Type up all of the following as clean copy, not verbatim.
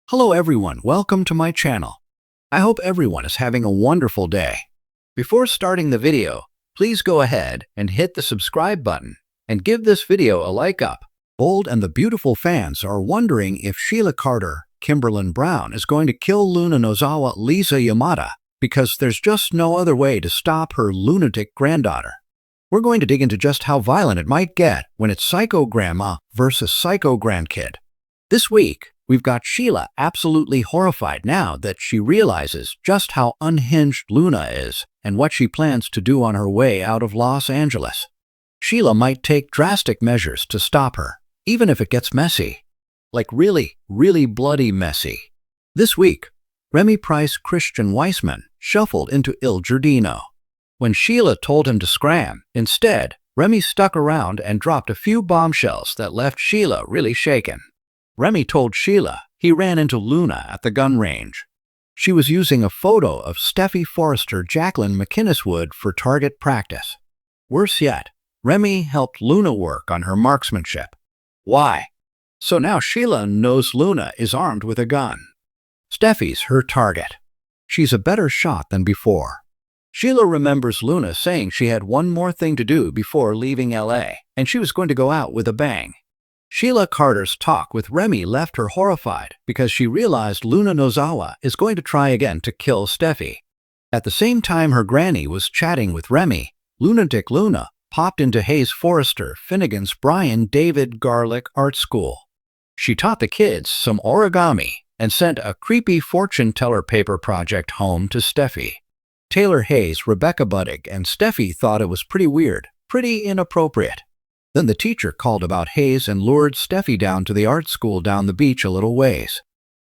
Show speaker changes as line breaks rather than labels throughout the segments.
Hello everyone, welcome to my channel. I hope everyone is having a wonderful day. Before starting the video, please go ahead and hit the subscribe button and give this video a like up. Bold and the beautiful fans are wondering if Sheila Carter, Kimberlyn Brown is going to kill Luna Nozawa Lisa Yamada because there's just no other way to stop her lunatic granddaughter. We're going to dig into just how violent it might get when it's psycho grandma versus psycho grandkid. This week, we've got Sheila absolutely horrified now that she realizes just how unhinged Luna is and what she plans to do on her way out of Los Angeles. Sheila might take drastic measures to stop her, even if it gets messy. Like really, really bloody messy. This week, Remy Price Christian Weissman shuffled into Il Giardino. When Sheila told him to scram, instead, Remy stuck around and dropped a few bombshells that left Sheila really shaken. Remy told Sheila he ran into Luna at the gun range. She was using a photo of Steffi Forrester Jacqueline McInneswood for target practice. Worse yet, Remy helped Luna work on her marksmanship. Why? So now Sheila knows Luna is armed with a gun. Steffi's her target. She's a better shot than before. Sheila remembers Luna saying she had one more thing to do before leaving LA, and she was going to go out with a bang. Sheila Carter's talk with Remy left her horrified because she realized Luna Nozawa is going to try again to kill Steffi. At the same time her granny was chatting with Remy, lunatic Luna popped into Hayes Forrester Finnegan's Brian David Garlick Art School. She taught the kids some origami and sent a creepy fortune teller paper project home to Steffi. Taylor Hayes, Rebecca Buddig, and Steffi thought it was pretty weird, pretty inappropriate. Then the teacher called about Hayes and lured Steffi down to the art school down the beach a little ways.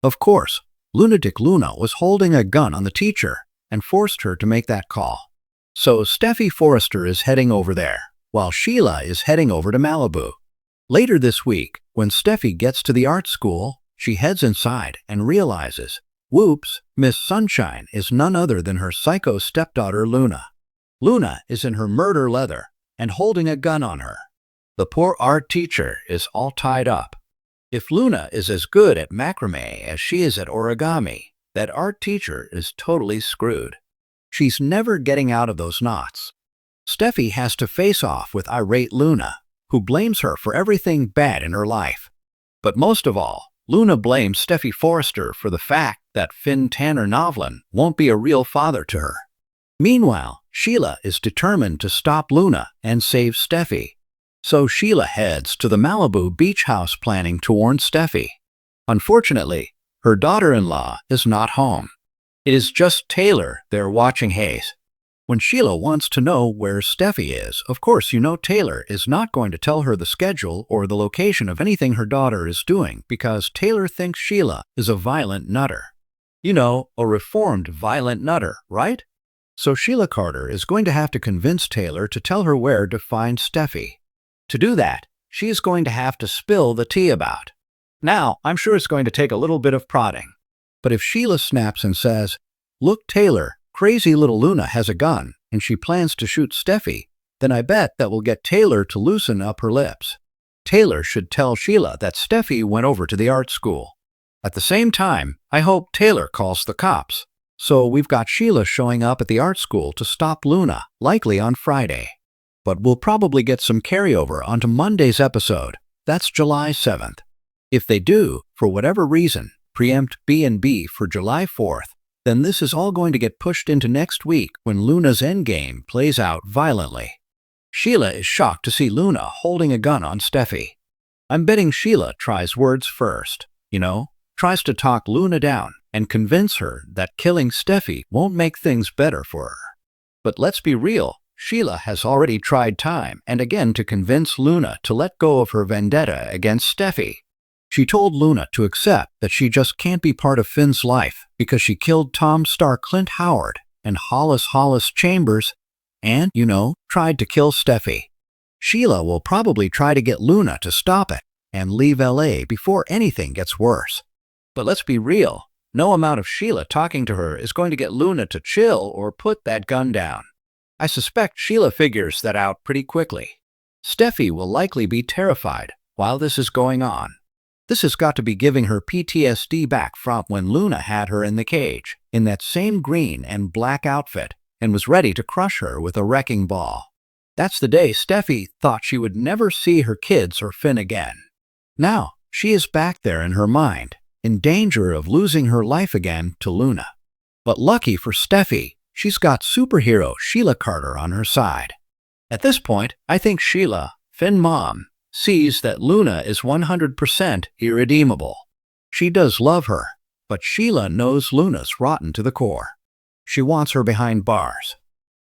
Of course, lunatic Luna was holding a gun on the teacher and forced her to make that call. So Steffi Forrester is heading over there, while Sheila is heading over to Malibu. Later this week, when Steffi gets to the art school, she heads inside and realizes, whoops, Miss Sunshine is none other than her psycho stepdaughter Luna. Luna is in her murder leather and holding a gun on her. The poor art teacher is all tied up. If Luna is as good at macrame as she is at origami, that art teacher is totally screwed. She's never getting out of those knots. Steffi has to face off with irate Luna, who blames her for everything bad in her life. But most of all, Luna blames Steffi Forrester for the fact that Finn Tanner Novlin won't be a real father to her. Meanwhile, Sheila is determined to stop Luna and save Steffi. So Sheila heads to the Malibu beach house planning to warn Steffi. Unfortunately, her daughter-in-law is not home. It is just Taylor there watching Hayes. When Sheila wants to know where Steffi is, of course you know Taylor is not going to tell her the schedule or the location of anything her daughter is doing because Taylor thinks Sheila is a violent nutter. You know, a reformed violent nutter, right? So Sheila Carter is going to have to convince Taylor to tell her where to find Steffi. To do that, she is going to have to spill the tea about. Now, I'm sure it's going to take a little bit of prodding. But if Sheila snaps and says, "Look, Taylor, crazy little Luna has a gun and she plans to shoot Steffi," then I bet that will get Taylor to loosen up her lips. Taylor should tell Sheila that Steffi went over to the art school. At the same time, I hope Taylor calls the cops. So we've got Sheila showing up at the art school to stop Luna, likely on Friday. But we'll probably get some carryover onto Monday's episode. That's July 7th. If they do, for whatever reason, preempt B&B for July 4th, then this is all going to get pushed into next week when Luna's endgame plays out violently. Sheila is shocked to see Luna holding a gun on Steffi. I'm betting Sheila tries words first, tries to talk Luna down and convince her that killing Steffi won't make things better for her. But let's be real. Sheila has already tried time and again to convince Luna to let go of her vendetta against Steffi. She told Luna to accept that she just can't be part of Finn's life because she killed Tom star Clint Howard and Hollis Chambers and, tried to kill Steffi. Sheila will probably try to get Luna to stop it and leave LA before anything gets worse. But let's be real, no amount of Sheila talking to her is going to get Luna to chill or put that gun down. I suspect Sheila figures that out pretty quickly. Steffi will likely be terrified while this is going on. This has got to be giving her PTSD back from when Luna had her in the cage, in that same green and black outfit, and was ready to crush her with a wrecking ball. That's the day Steffi thought she would never see her kids or Finn again. Now, she is back there in her mind, in danger of losing her life again to Luna. But lucky for Steffi, she's got superhero Sheila Carter on her side. At this point, I think Sheila, Finn's mom, sees that Luna is 100% irredeemable. She does love her, but Sheila knows Luna's rotten to the core. She wants her behind bars.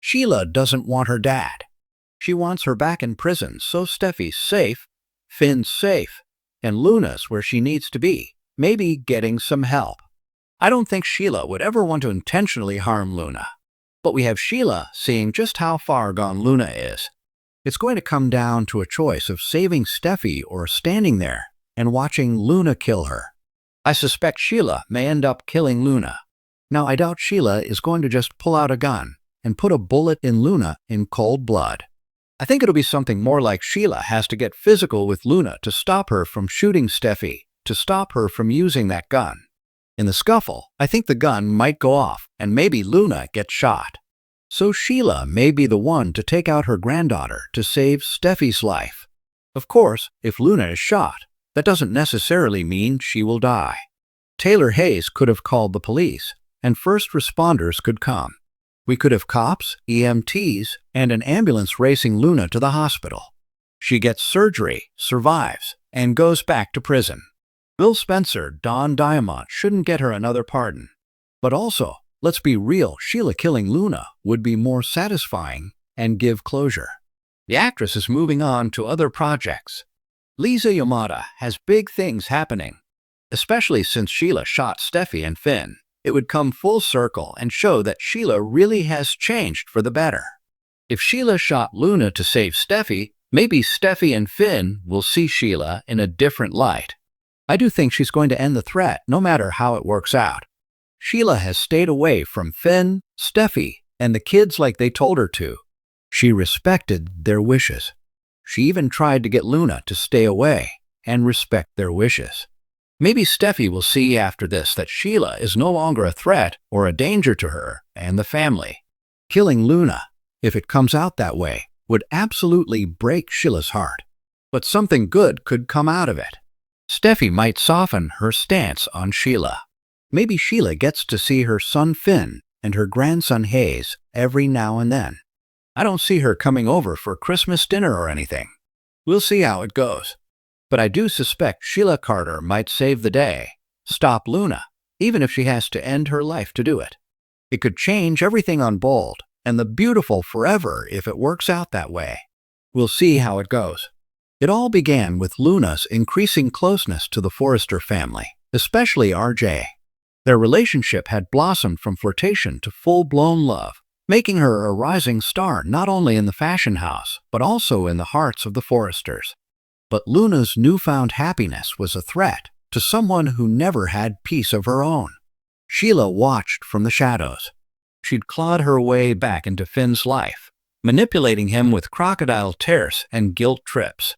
Sheila doesn't want her dad. She wants her back in prison so Steffi's safe, Finn's safe, and Luna's where she needs to be, maybe getting some help. I don't think Sheila would ever want to intentionally harm Luna. But we have Sheila seeing just how far gone Luna is. It's going to come down to a choice of saving Steffi or standing there and watching Luna kill her. I suspect Sheila may end up killing Luna. Now, I doubt Sheila is going to just pull out a gun and put a bullet in Luna in cold blood. I think it'll be something more like Sheila has to get physical with Luna to stop her from shooting Steffi, to stop her from using that gun. In the scuffle, I think the gun might go off and maybe Luna gets shot. So Sheila may be the one to take out her granddaughter to save Steffi's life. Of course, if Luna is shot, that doesn't necessarily mean she will die. Taylor Hayes could have called the police, and first responders could come. We could have cops, EMTs, and an ambulance racing Luna to the hospital. She gets surgery, survives, and goes back to prison. Bill Spencer, Don Diamond shouldn't get her another pardon. But also, let's be real, Sheila killing Luna would be more satisfying and give closure. The actress is moving on to other projects. Lisa Yamada has big things happening, especially since Sheila shot Steffi and Finn. It would come full circle and show that Sheila really has changed for the better. If Sheila shot Luna to save Steffi, maybe Steffi and Finn will see Sheila in a different light. I do think she's going to end the threat no matter how it works out. Sheila has stayed away from Finn, Steffi, and the kids like they told her to. She respected their wishes. She even tried to get Luna to stay away and respect their wishes. Maybe Steffi will see after this that Sheila is no longer a threat or a danger to her and the family. Killing Luna, if it comes out that way, would absolutely break Sheila's heart. But something good could come out of it. Steffi might soften her stance on Sheila. Maybe Sheila gets to see her son Finn and her grandson Hayes every now and then. I don't see her coming over for Christmas dinner or anything. We'll see how it goes. But I do suspect Sheila Carter might save the day, stop Luna, even if she has to end her life to do it. It could change everything on Bold and the Beautiful forever if it works out that way. We'll see how it goes. It all began with Luna's increasing closeness to the Forrester family, especially RJ. Their relationship had blossomed from flirtation to full-blown love, making her a rising star not only in the fashion house, but also in the hearts of the Forresters. But Luna's newfound happiness was a threat to someone who never had peace of her own. Sheila watched from the shadows. She'd clawed her way back into Finn's life, manipulating him with crocodile tears and guilt trips.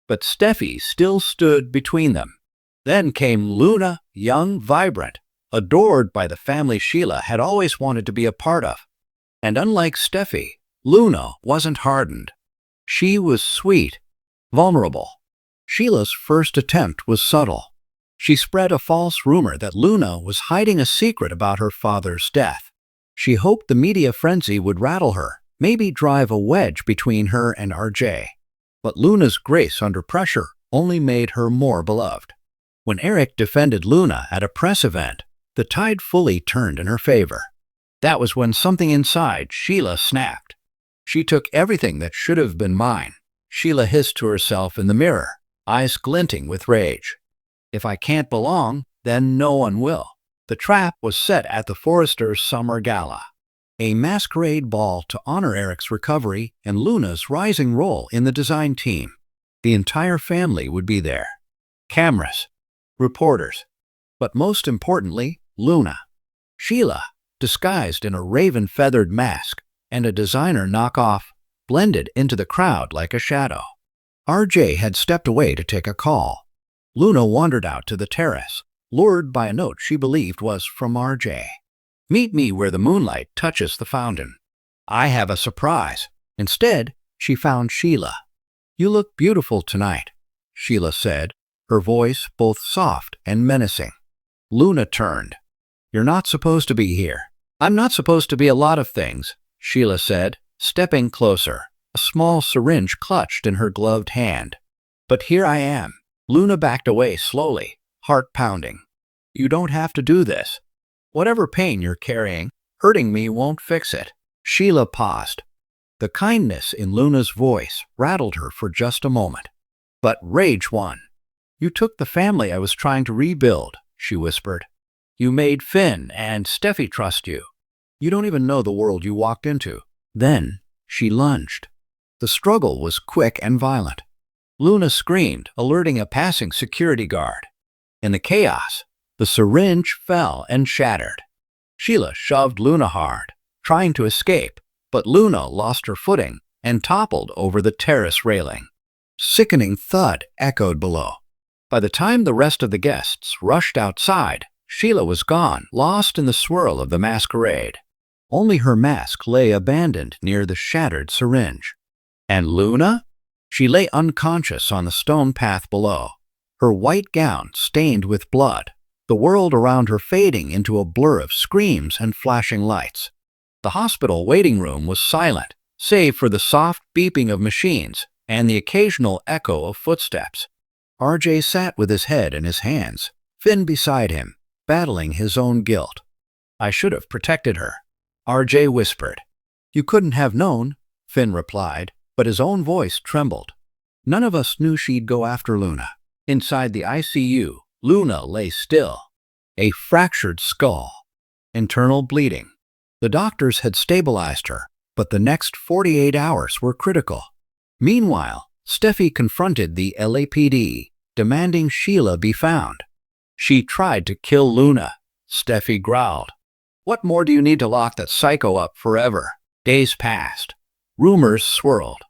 But Steffi still stood between them. Then came Luna, young, vibrant, adored by the family Sheila had always wanted to be a part of. And unlike Steffi, Luna wasn't hardened. She was sweet, vulnerable. Sheila's first attempt was subtle. She spread a false rumor that Luna was hiding a secret about her father's death. She hoped the media frenzy would rattle her, maybe drive a wedge between her and RJ. But Luna's grace under pressure only made her more beloved. When Eric defended Luna at a press event, the tide fully turned in her favor. That was when something inside Sheila snapped. She took everything that should have been mine. Sheila hissed to herself in the mirror, eyes glinting with rage. If I can't belong, then no one will. The trap was set at the Forresters' summer gala, a masquerade ball to honor Eric's recovery and Luna's rising role in the design team. The entire family would be there. Cameras, reporters, but most importantly, Luna. Sheila, disguised in a raven-feathered mask and a designer knockoff, blended into the crowd like a shadow. RJ had stepped away to take a call. Luna wandered out to the terrace, lured by a note she believed was from RJ. Meet me where the moonlight touches the fountain. I have a surprise. Instead, she found Sheila. You look beautiful tonight, Sheila said, her voice both soft and menacing. Luna turned. You're not supposed to be here. I'm not supposed to be a lot of things, Sheila said, stepping closer, a small syringe clutched in her gloved hand. But here I am. Luna backed away slowly, heart pounding. You don't have to do this. Whatever pain you're carrying, hurting me won't fix it. Sheila paused. The kindness in Luna's voice rattled her for just a moment. But rage won. You took the family I was trying to rebuild, she whispered. You made Finn and Steffi trust you. You don't even know the world you walked into. Then she lunged. The struggle was quick and violent. Luna screamed, alerting a passing security guard. In the chaos, the syringe fell and shattered. Sheila shoved Luna hard, trying to escape, but Luna lost her footing and toppled over the terrace railing. Sickening thud echoed below. By the time the rest of the guests rushed outside, Sheila was gone, lost in the swirl of the masquerade. Only her mask lay abandoned near the shattered syringe. And Luna? She lay unconscious on the stone path below, her white gown stained with blood, the world around her fading into a blur of screams and flashing lights. The hospital waiting room was silent, save for the soft beeping of machines and the occasional echo of footsteps. RJ sat with his head in his hands, Finn beside him, battling his own guilt. I should have protected her, RJ whispered. You couldn't have known, Finn replied, but his own voice trembled. None of us knew she'd go after Luna. Inside the ICU, Luna lay still. A fractured skull. Internal bleeding. The doctors had stabilized her, but the next 48 hours were critical. Meanwhile, Steffi confronted the LAPD, demanding Sheila be found. She tried to kill Luna, Steffi growled. What more do you need to lock that psycho up forever? Days passed. Rumors swirled.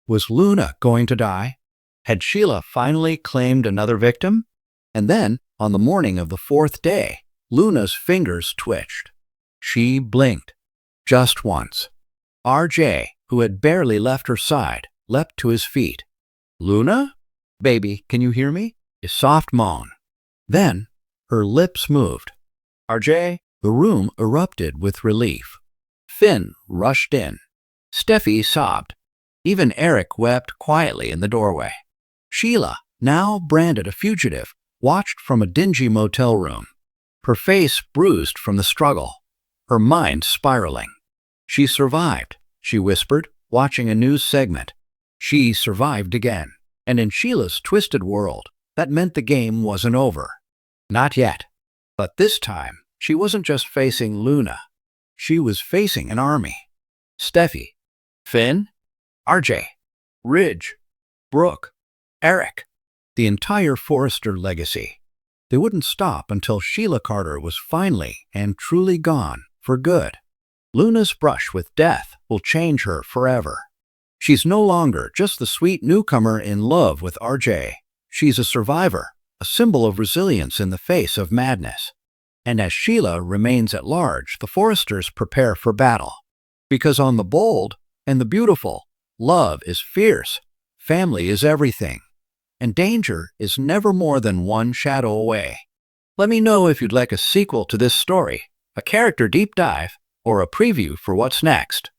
Was Luna going to die? Had Sheila finally claimed another victim? And then, on the morning of the fourth day, Luna's fingers twitched. She blinked. Just once. RJ, who had barely left her side, leapt to his feet. Luna? Baby, can you hear me? A soft moan. Then, her lips moved. RJ? The room erupted with relief. Finn rushed in. Steffi sobbed. Even Eric wept quietly in the doorway. Sheila, now branded a fugitive, watched from a dingy motel room. Her face bruised from the struggle, her mind spiraling. She survived, she whispered, watching a news segment. She survived again. And in Sheila's twisted world, that meant the game wasn't over. Not yet. But this time, she wasn't just facing Luna. She was facing an army. Steffi, Finn, RJ, Ridge, Brooke, Eric, the entire Forrester legacy. They wouldn't stop until Sheila Carter was finally and truly gone for good. Luna's brush with death will change her forever. She's no longer just the sweet newcomer in love with RJ. She's a survivor, a symbol of resilience in the face of madness. And as Sheila remains at large, the Forresters prepare for battle. Because on the bold and the beautiful, love is fierce, family is everything, and danger is never more than one shadow away. Let me know if you'd like a sequel to this story, a character deep dive, or a preview for what's next.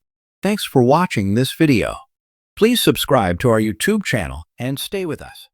Thanks for watching this video. Please subscribe to our YouTube channel and stay with us.